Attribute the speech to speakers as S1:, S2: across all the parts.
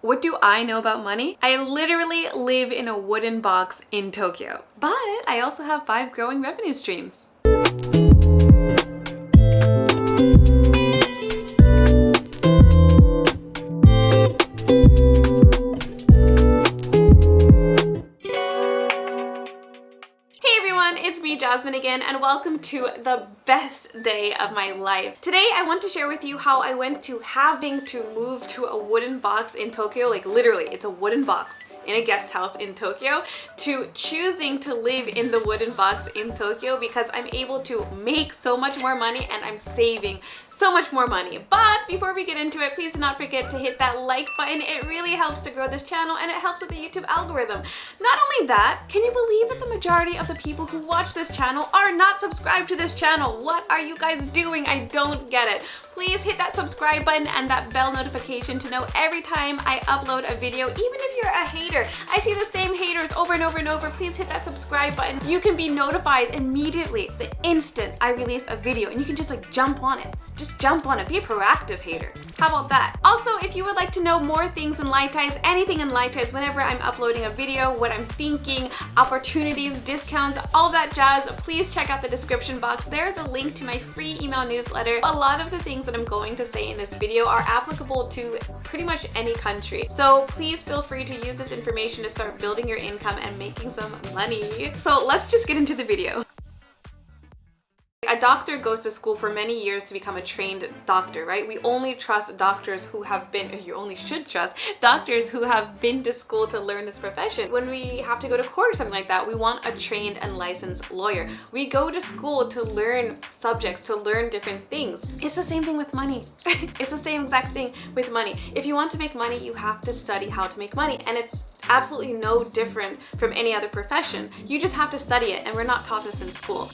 S1: What do I know about money? I literally live in a wooden box in Tokyo, but I also have 5 growing revenue streams. It's me, Jasmine, again, and welcome to the best day of my life. Today, I want to share with you how I went to having to move to a wooden box in Tokyo, like literally, it's a wooden box in a guest house in Tokyo, to choosing to live in the wooden box in Tokyo because I'm able to make so much more money and I'm saving so much more money. But before we get into it, please do not forget to hit that like button. It really helps to grow this channel and it helps with the YouTube algorithm. Not only that, can you believe that the majority of the people who watch this channel are not subscribed to this channel? What are you guys doing? I don't get it. Please hit that subscribe button and that bell notification to know every time I upload a video. Even if you're a hater, I see the same haters over and over and over. Please hit that subscribe button. You can be notified immediately the instant I release a video and you can just like jump on it. Just jump on it. Be a proactive hater. How about that? Also, if you would like to know more things in Enlightize, anything in Enlightize, whenever I'm uploading a video, what I'm thinking, opportunities, discounts, all that jazz, please check out the description box. There's a link to my free email newsletter. A lot of the things that I'm going to say in this video are applicable to pretty much any country. So please feel free to use this information to start building your income and making some money. So let's just get into the video. A doctor goes to school for many years to become a trained doctor, right? We only trust doctors who have been, you only should trust doctors who have been to school to learn this profession. When we have to go to court or something like that, we want a trained and licensed lawyer. We go to school to learn subjects, to learn different things. It's the same thing with money. It's the same exact thing with money. If you want to make money, you have to study how to make money, and it's absolutely no different from any other profession. You just have to study it, and we're not taught this in school.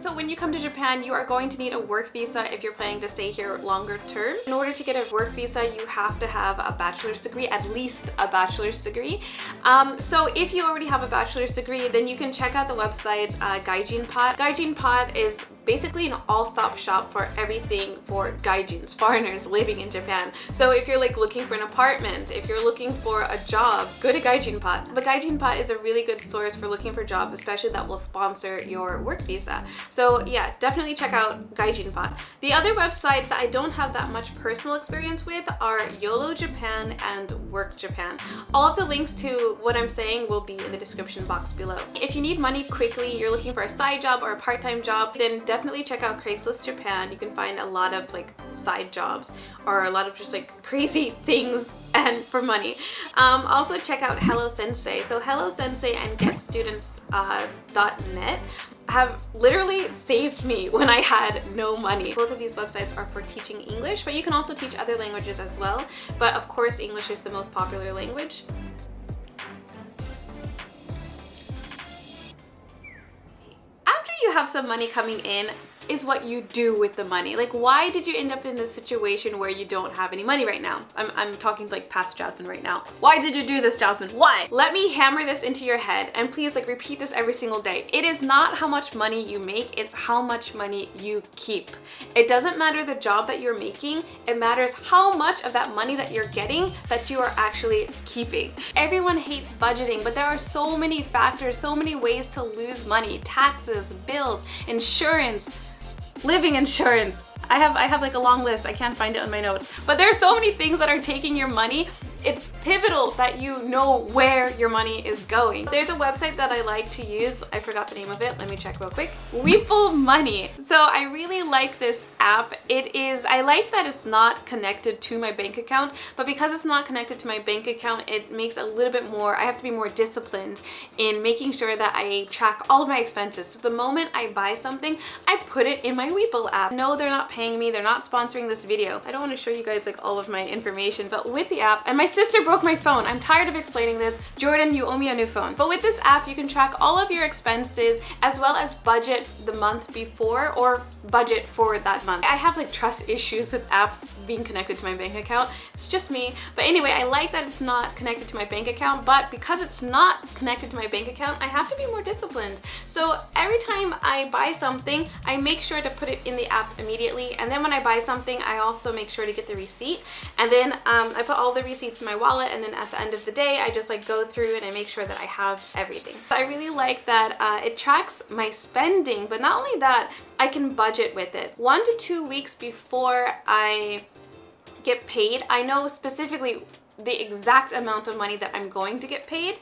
S1: So when you come to Japan, you are going to need a work visa if you're planning to stay here longer term. In order to get a work visa, you have to have a bachelor's degree, at least a bachelor's degree. So if you already have a bachelor's degree, then you can check out the website Gaijinpot. Gaijinpot is basically an all-stop shop for everything for gaijins, foreigners living in Japan. So if you're like looking for an apartment, if you're looking for a job, go to Gaijinpot. But Gaijinpot is a really good source for looking for jobs, especially that will sponsor your work visa. So yeah, definitely check out Gaijinpot. The other websites that I don't have that much personal experience with are YOLO Japan and Work Japan. All of the links to what I'm saying will be in the description box below. If you need money quickly, you're looking for a side job or a part-time job, then definitely check out Craigslist Japan. You can find a lot of like side jobs or a lot of just like crazy things and for money. Also check out Hello Sensei. So Hello Sensei and GetStudents.net have literally saved me when I had no money. Both of these websites are for teaching English, but you can also teach other languages as well. But of course, English is the most popular language. After you have some money coming in, is what you do with the money. Like, why did you end up in this situation where you don't have any money right now? I'm talking like past Jasmine right now. Why did you do this, Jasmine? Why? Let me hammer this into your head and please like repeat this every single day. It is not how much money you make, it's how much money you keep. It doesn't matter the job that you're making, it matters how much of that money that you're getting that you are actually keeping. Everyone hates budgeting, but there are so many factors, so many ways to lose money. Taxes, bills, insurance, living insurance. I have like a long list. I can't find it on my notes. But there are so many things that are taking your money. It's pivotal that you know where your money is going. There's a website that I like to use. I forgot the name of it. Let me check real quick. Weeple Money. So I really like this app. I like that it's not connected to my bank account, but because it's not connected to my bank account, it makes a little bit more, I have to be more disciplined in making sure that I track all of my expenses. So the moment I buy something, I put it in my Weeple app. No, they're not paying me. They're not sponsoring this video. I don't want to show you guys like all of my information, but with the app, and my sister broke my phone. I'm tired of explaining this. Jordan, you owe me a new phone. But with this app, you can track all of your expenses as well as budget the month before or budget for that month. I have like trust issues with apps being connected to my bank account. It's just me. But anyway, I like that it's not connected to my bank account, but because it's not connected to my bank account, I have to be more disciplined. So every time I buy something, I make sure to put it in the app immediately. And then when I buy something, I also make sure to get the receipt. And then I put all the receipts in my wallet, and then at the end of the day, I just like go through and I make sure that I have everything. I really like that it tracks my spending, but not only that, I can budget with it. 1 to 2 weeks before I get paid, I know specifically the exact amount of money that I'm going to get paid,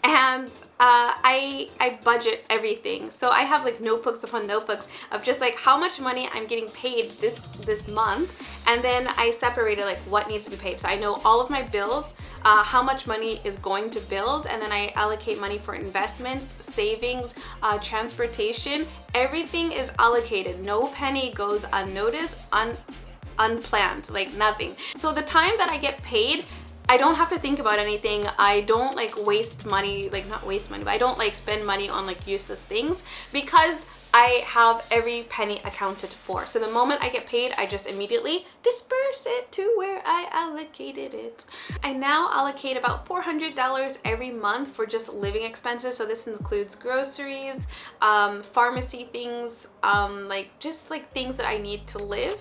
S1: and I budget everything. So I have like notebooks upon notebooks of just like how much money I'm getting paid this month, and then I separated like what needs to be paid. So I know all of my bills, how much money is going to bills, and then I allocate money for investments, savings, transportation. Everything is allocated. No penny goes unnoticed, unplanned, like nothing. So the time that I get paid, I don't have to think about anything. I don't like waste money, like not waste money, but I don't like spend money on like useless things because I have every penny accounted for. So the moment I get paid, I just immediately disperse it to where I allocated it. I now allocate about $400 every month for just living expenses. So this includes groceries, pharmacy things, like just like things that I need to live.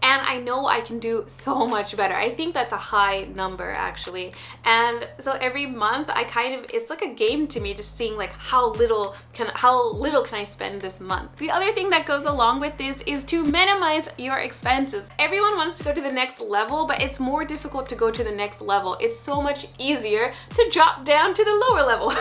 S1: And I know I can do so much better. I think that's a high number actually. And so every month I it's like a game to me, just seeing like how little can I spend this month. The other thing that goes along with this is to minimize your expenses. Everyone wants to go to the next level, but it's more difficult to go to the next level. It's so much easier to drop down to the lower level.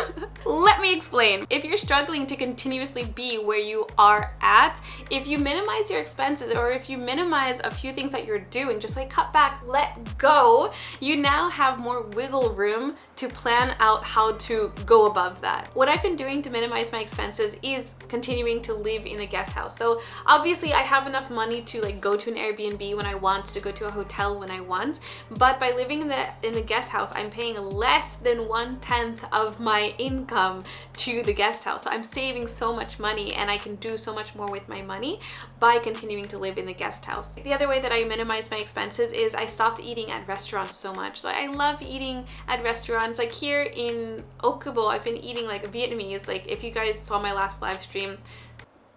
S1: Let me explain. If you're struggling to continuously be where you are at, if you minimize your expenses, or if you minimize a few things that you're doing, just like cut back, let go, you now have more wiggle room to plan out how to go above that. What I've been doing to minimize my expenses is continuing to live in a guest house. So obviously I have enough money to like go to an Airbnb when I want, to go to a hotel when I want, but by living in the guest house, I'm paying less than 1/10 of my income to the guest house. So I'm saving so much money, and I can do so much more with my money by continuing to live in the guest house. The other way that I minimize my expenses is I stopped eating at restaurants so much. Like I love eating at restaurants. Like here in Okubo, I've been eating like Vietnamese. Like if you guys saw my last live stream,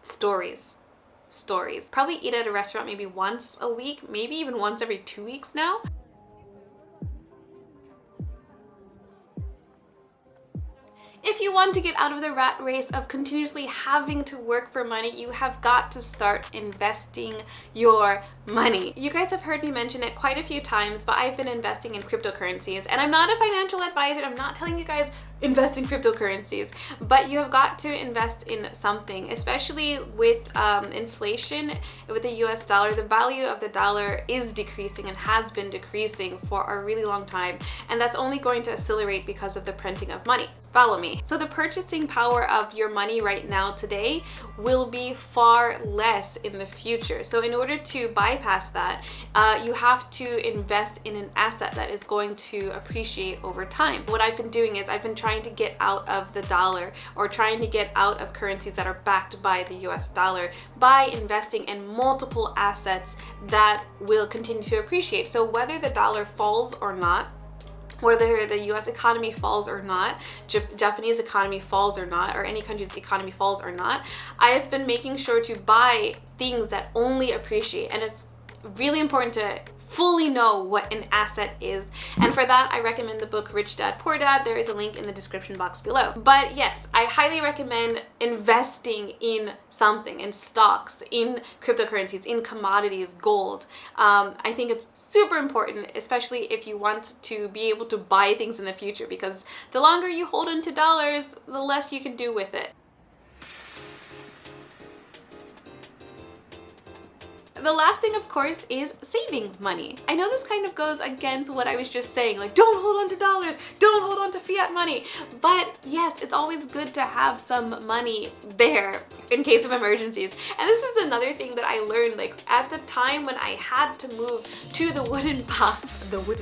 S1: stories. Probably eat at a restaurant maybe once a week, maybe even once every 2 weeks now. If you want to get out of the rat race of continuously having to work for money, you have got to start investing your money. You guys have heard me mention it quite a few times, but I've been investing in cryptocurrencies, and I'm not a financial advisor. I'm not telling you guys invest in cryptocurrencies, but you have got to invest in something, especially with inflation, with the US dollar. The value of the dollar is decreasing and has been decreasing for a really long time, and that's only going to accelerate because of the printing of money. Follow me. So the purchasing power of your money right now today will be far less in the future. So in order to bypass that, you have to invest in an asset that is going to appreciate over time. What I've been doing is I've been trying to get out of the dollar, or trying to get out of currencies that are backed by the US dollar, by investing in multiple assets that will continue to appreciate. So whether the dollar falls or not, whether the US economy falls or not, Japanese economy falls or not, or any country's economy falls or not, I have been making sure to buy things that only appreciate. And it's really important to fully know what an asset is. And for that, I recommend the book Rich Dad Poor Dad. There is a link in the description box below. But yes, I highly recommend investing in something, in stocks, in cryptocurrencies, in commodities, gold. I think it's super important, especially if you want to be able to buy things in the future, because the longer you hold on to dollars, the less you can do with it. The last thing, of course, is saving money. I know this kind of goes against what I was just saying, like don't hold on to dollars, don't hold on to fiat money. But yes, it's always good to have some money there in case of emergencies. And this is another thing that I learned, like at the time when I had to move to the wooden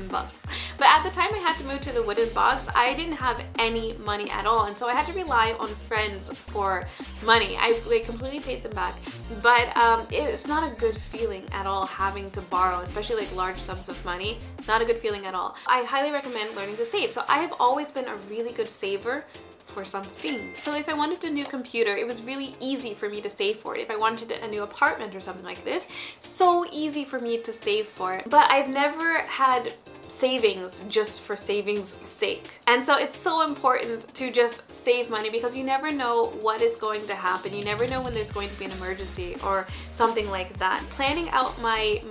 S1: box, But at the time I had to move to the wooden box, I didn't have any money at all, and so I had to rely on friends for money. I like completely paid them back, but it's not a good feeling at all having to borrow, especially like large sums of money. Not a good feeling at all. I highly recommend learning to save. So I have always been a really good saver for something. So if I wanted a new computer, it was really easy for me to save for it. If I wanted a new apartment or something like this, so easy for me to save for it. But I've never had savings just for savings sake. And so it's so important to just save money, because you never know what is going to happen. You never know when there's going to be an emergency or something like that. Planning out my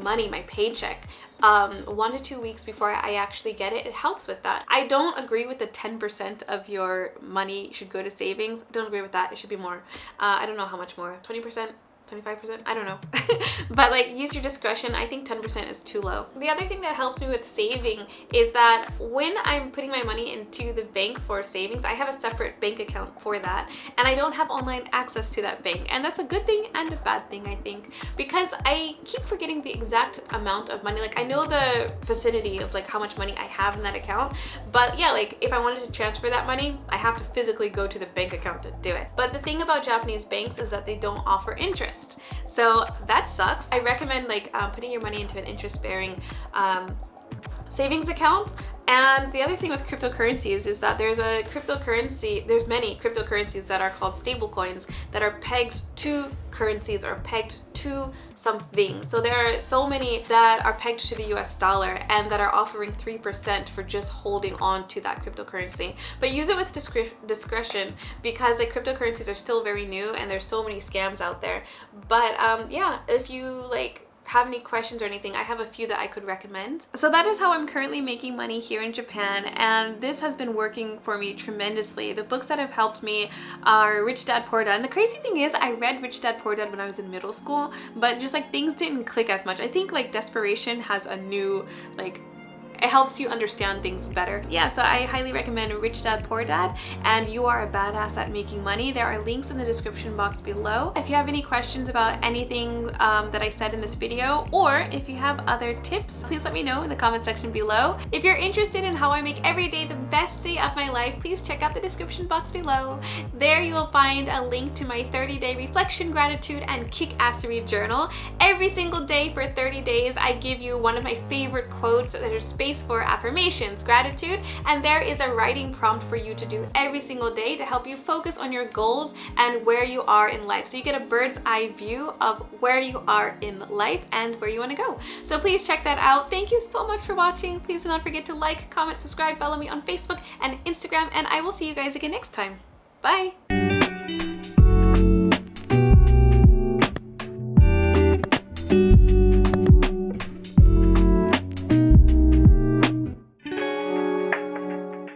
S1: money, my paycheck, 1 to 2 weeks before I actually get it, it helps with that. I don't agree with the 10% of your money should go to savings. I don't agree with that. It should be more. I don't know how much more. 20%? 25%? I don't know. But like, use your discretion. I think 10% is too low. The other thing that helps me with saving is that when I'm putting my money into the bank for savings, I have a separate bank account for that, and I don't have online access to that bank. And that's a good thing and a bad thing, I think, because I keep forgetting the exact amount of money. Like, I know the vicinity of like how much money I have in that account, but yeah, like if I wanted to transfer that money, I have to physically go to the bank account to do it. But the thing about Japanese banks is that they don't offer interest. So that sucks. I recommend like putting your money into an interest-bearing savings account. And the other thing with cryptocurrencies is that there's many cryptocurrencies that are called stable coins that are pegged to currencies or pegged to something. So there are so many that are pegged to the US dollar and that are offering 3% for just holding on to that cryptocurrency. But use it with discretion, because like cryptocurrencies are still very new and there's so many scams out there. But yeah, if you like have any questions or anything, I have a few that I could recommend. So that is how I'm currently making money here in Japan, and this has been working for me tremendously. The books that have helped me are Rich Dad Poor Dad. And the crazy thing is, I read Rich Dad Poor Dad when I was in middle school, but just like things didn't click as much. I think like desperation has a new like, it helps you understand things better. Yeah, so I highly recommend Rich Dad Poor Dad and You Are a Badass at Making Money. There are links in the description box below. If you have any questions about anything that I said in this video, or if you have other tips, please let me know in the comment section below. If you're interested in how I make every day the best day of my life, please check out the description box below. There you will find a link to my 30-day reflection, gratitude, and kick-assery journal. Every single day for 30 days, I give you one of my favorite quotes. There's space for affirmations, gratitude, and there is a writing prompt for you to do every single day to help you focus on your goals and where you are in life. So you get a bird's eye view of where you are in life and where you want to go. So please check that out. Thank you so much for watching. Please do not forget to like, comment, subscribe, follow me on Facebook and Instagram, and I will see you guys again next time. Bye!